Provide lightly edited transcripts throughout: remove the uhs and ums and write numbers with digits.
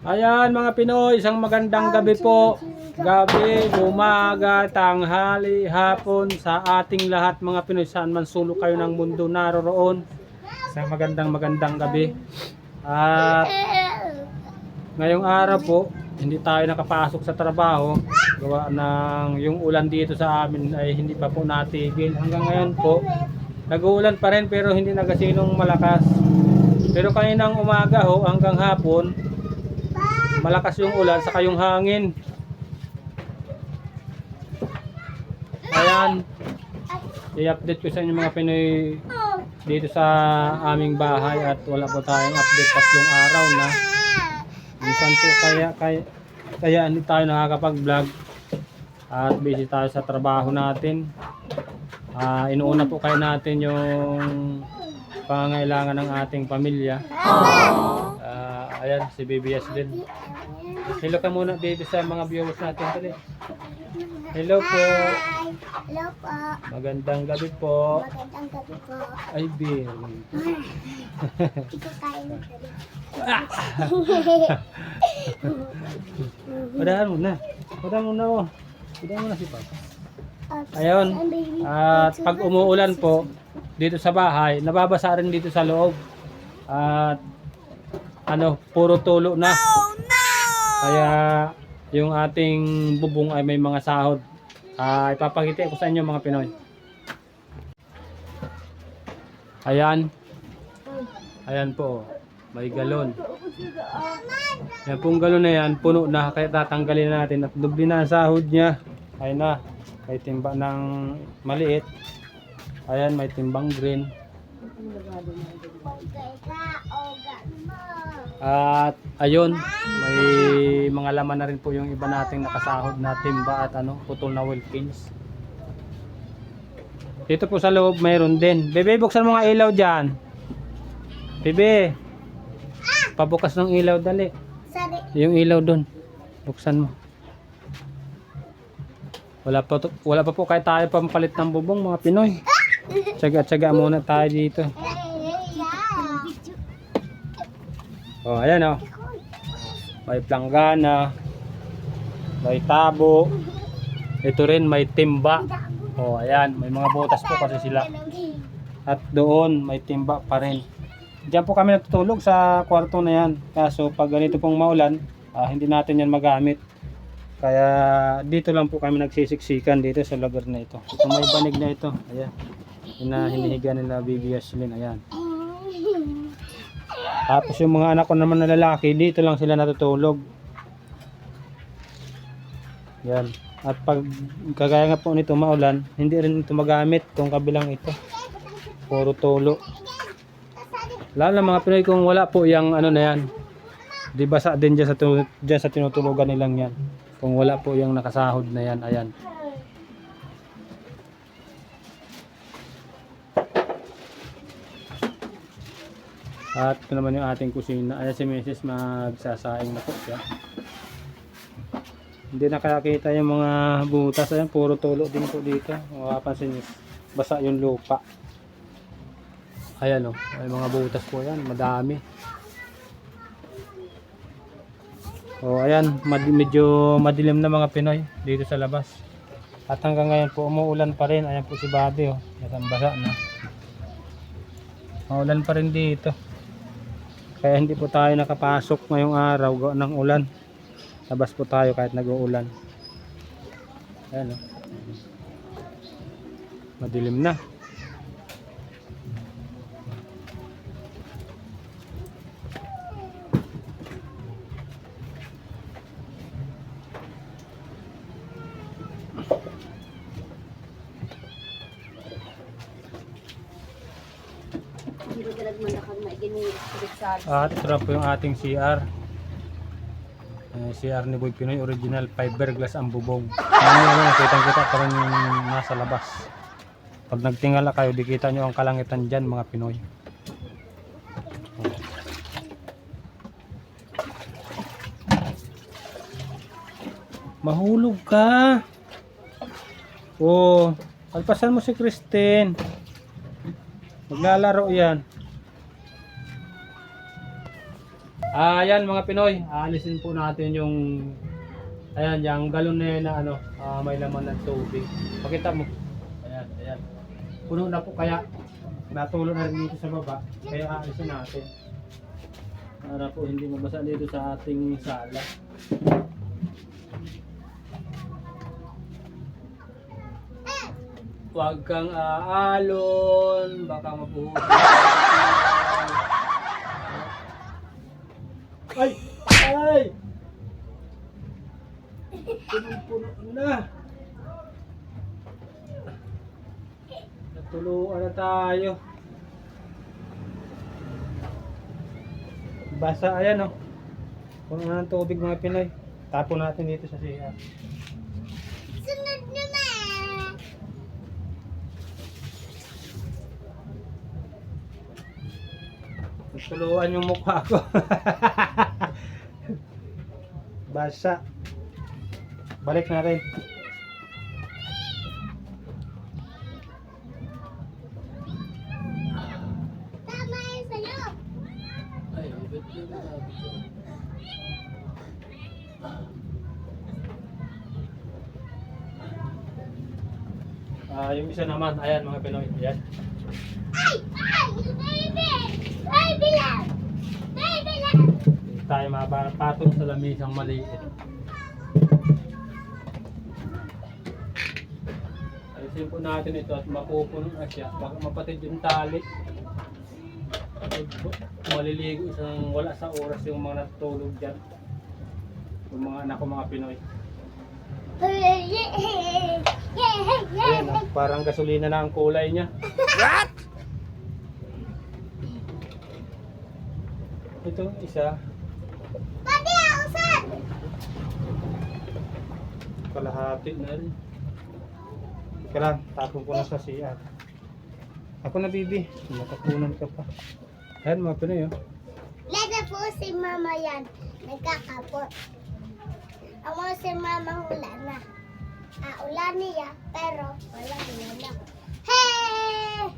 Ayan mga Pinoy, isang magandang gabi po. Gabi, umaga, tanghali, hapon sa ating lahat mga Pinoy, saan man sulok kayo ng mundo naroroon. Isang magandang gabi. At ngayong araw po, hindi tayo nakapasok sa trabaho. Gawa ng yung ulan dito sa amin ay hindi pa po natigil. Hanggang ngayon po, nag-uulan pa rin pero hindi nagasinong malakas. Pero kaninang umaga ho hanggang hapon, malakas yung ulan saka yung hangin. Ayan, i-update ko sa inyo mga Pinoy dito sa aming bahay at wala po tayong update 3 araw na. Minsan po kaya hindi tayo nakakapag-vlog at busy tayo sa trabaho natin. Inuuna po kayo natin yung pangangailangan ng ating pamilya. Ayan, si Baby Yaslin. Hello ka muna baby sa mga viewers natin dali. Hello po. Hello po. Magandang gabi po. Magandang gabi po. Ay, Bir. Ito tayo ng gabi. Padahan mo na. Padahan mo na oh. Padahan mo na si Papa. Ayun. At pag umuulan po dito sa bahay, nababasa rin dito sa loob. At puro tulo na. Kaya yung ating bubong ay may mga sahod. Ipapakita ko sa inyo mga Pinoy. Ayan. Ayan po. May galon. Yan pong galon na yan, puno na. Kaya tatanggalin natin. At dubli na ang sahod niya. Ayan na. May timba ng maliit. Ayan, may timbang green. At ayun, may mga laman na rin po yung iba nating nakasahod na timba at putol na Wilkins. Dito po sa loob mayroon din. Bebe, buksan mo nga ilaw dyan. Bebe, pabukas ng ilaw dali. Yung ilaw doon, buksan mo. Wala pa po kahit tayo pampalit ng bubong mga Pinoy. Tsaga-tsaga muna tayo dito. Oh, ayan oh. May planggana. May tabo. Ito rin may timba. Oh, ayan, may mga butas po kasi sila. At doon may timba pa rin. Diyan po kami natutulog sa kwarto na yan. Kaso pag ganito pong maulan, hindi natin yan magamit. Kaya dito lang po kami nagsisiksikan dito sa lugar na ito. Ito may banig na ito. Ayan. Yung na hinihiga nila Baby Yaslin. Ayan. Tapos yung mga anak ko naman na lalaki, dito lang sila natutulog. Yan. At pag kagaya nga po nito maulan, hindi rin ito magamit itong kabilang ito. Puro tulo. Lalo na mga Pinoy kung wala po yung na yan. Di basa din dyan sa tinutulugan nilang yan. Kung wala po yung nakasahod na yan. Ayan. At ito naman yung ating kusina. Ayan si Mrs. magsasaing na po siya. Hindi nakakita yung mga butas. Ayan, puro tulo din po dito. Mapapansin nyo, basa yung lupa. Ayan o, may mga butas po yan. Madami. O ayan, medyo madilim na mga Pinoy dito sa labas. At hanggang ngayon po umuulan pa rin. Ayan po si Buddy o, basa na. Maulan pa rin dito. Kaya hindi po tayo nakapasok ngayong araw ng ulan. Labas po tayo kahit nag-uulan. Ayan o. Madilim na. At ito na po yung ating CR. CR ni Boy Pinoy, original fiberglass ang bubong. Kitang-kita pa rin yung nasa labas. Pag nagtingala kayo, di kita nyo ang kalangitan dyan mga Pinoy. Mahulog ka. Oh, alpasan mo si Christine. Maglalaro yan. Ayan mga Pinoy, aalisin po natin yung ayan, yung galon na yun na ano, may laman ng tubig. Pakita mo. Ayan, ayan. Puno na po kaya natulo na rin dito sa baba. Kaya aalisin natin. Para po hindi mabasa dito sa ating sala. Huwag kang aalon, baka mabuhusan. Ay! Ay! Puno-puno na. Natuluan na tayo. Basa, ayan o. Puno na ng tubig mga Pinoy. Tapon natin dito sa siya. Sunod naman. Natuluan yung mukha ko. Basa. Balik na rin. Tama yun sa'yo. Ay, ubit na. Yung isa naman, ayan mga Pinoy, ayan. Ay! Ay! Baby! Baby lang! Baby lang! Hindi tayo mapatong sa lamisang maliit. Alisin po natin ito at mapupuno na siya. Baka mapatid yung tali. Maliligo isang wala sa oras yung mga natutulog dyan. Yung mga anak ko mga Pinoy. Ayan, parang gasolina na ang kulay niya. What? Ito, isa. Pati ako saan? Kalahati na rin. Teka lang, tapon ko na sa CR. Ako na, Bibi. Matapunan ka pa. Ayan mga Pinoy, oh. Lada po si mama yan. Nagkakapot. Ako si mama hula na. Ulan niya, pero wala niya. Hey!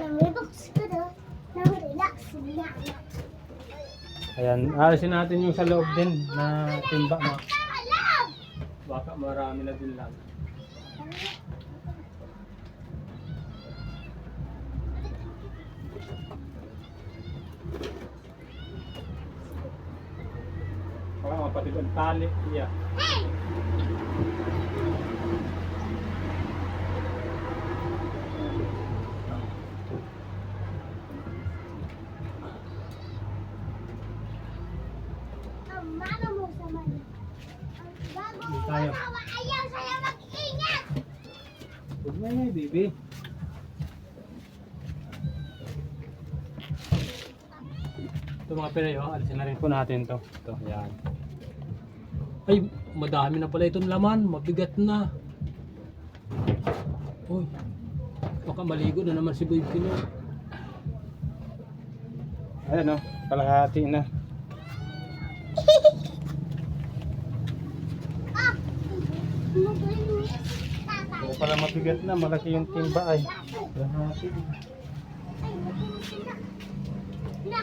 Nang-relax ko doon. Nang-relax niya. Ayan, alisin natin yung sa loob din na timba mo. Alam! Baka marami na din lang. Baka mapatid ang tali. Yeah. Hey! Ang mama mo sa mali. Ang bago Hindi mo tayo. asawa, ayaw sa'yo mag-ingat! Huwag na yun, Bibi. Ito mga Pinoy, oh, alisin na rin po natin to. Ito, yan. Ay, madami na pala itong laman. Mabigat na. Uy, baka maligo na naman si Boy Pinoy. Ayan, oh, kalahati na. Ah! Maglinis, tatay. Kaya pala mabigat na, malaki yung timba ay. Kalahati. Ay, maglinis na. Na!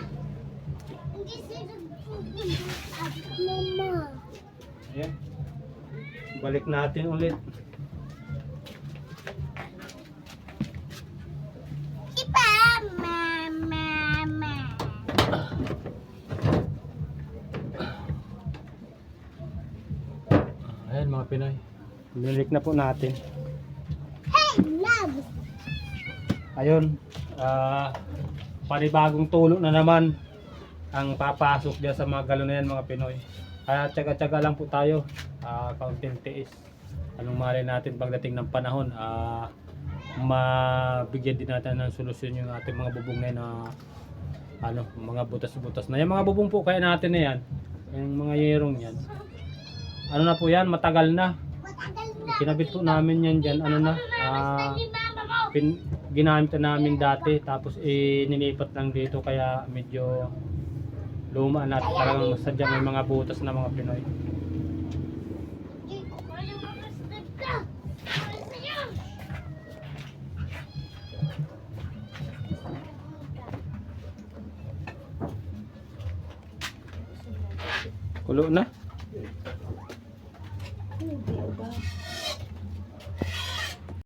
Hindi sila Mama. Ayan. Balik natin ulit. Ipa! Mama. Ayan mga Pinoy. Balik na po natin. Hey, love! Ayun. Panibagong tulo na naman ang papasok dyan sa mga galon na yan mga Pinoy. Kaya tsaga-tsaga lang po tayo. Kaunting tiis. Anong malay natin pagdating ng panahon. Mabigyan din natin ng solusyon yung ating mga bubong na yan na mga butas-butas na. Yung mga bubong po kaya natin na yan. Yung mga yerong yan. Ano na po yan? Matagal na. Matagal na. Kinabit po namin yan dyan. Ano na? Ni mama mo. Ginamit na namin dati. Tapos nilipat lang dito. Kaya medyo luma na. Talagang sadyang may mga butas na mga Pinoy. Hindi ko kaya makasnag ka. Para sa'yo. Kulo na. Hindi ba?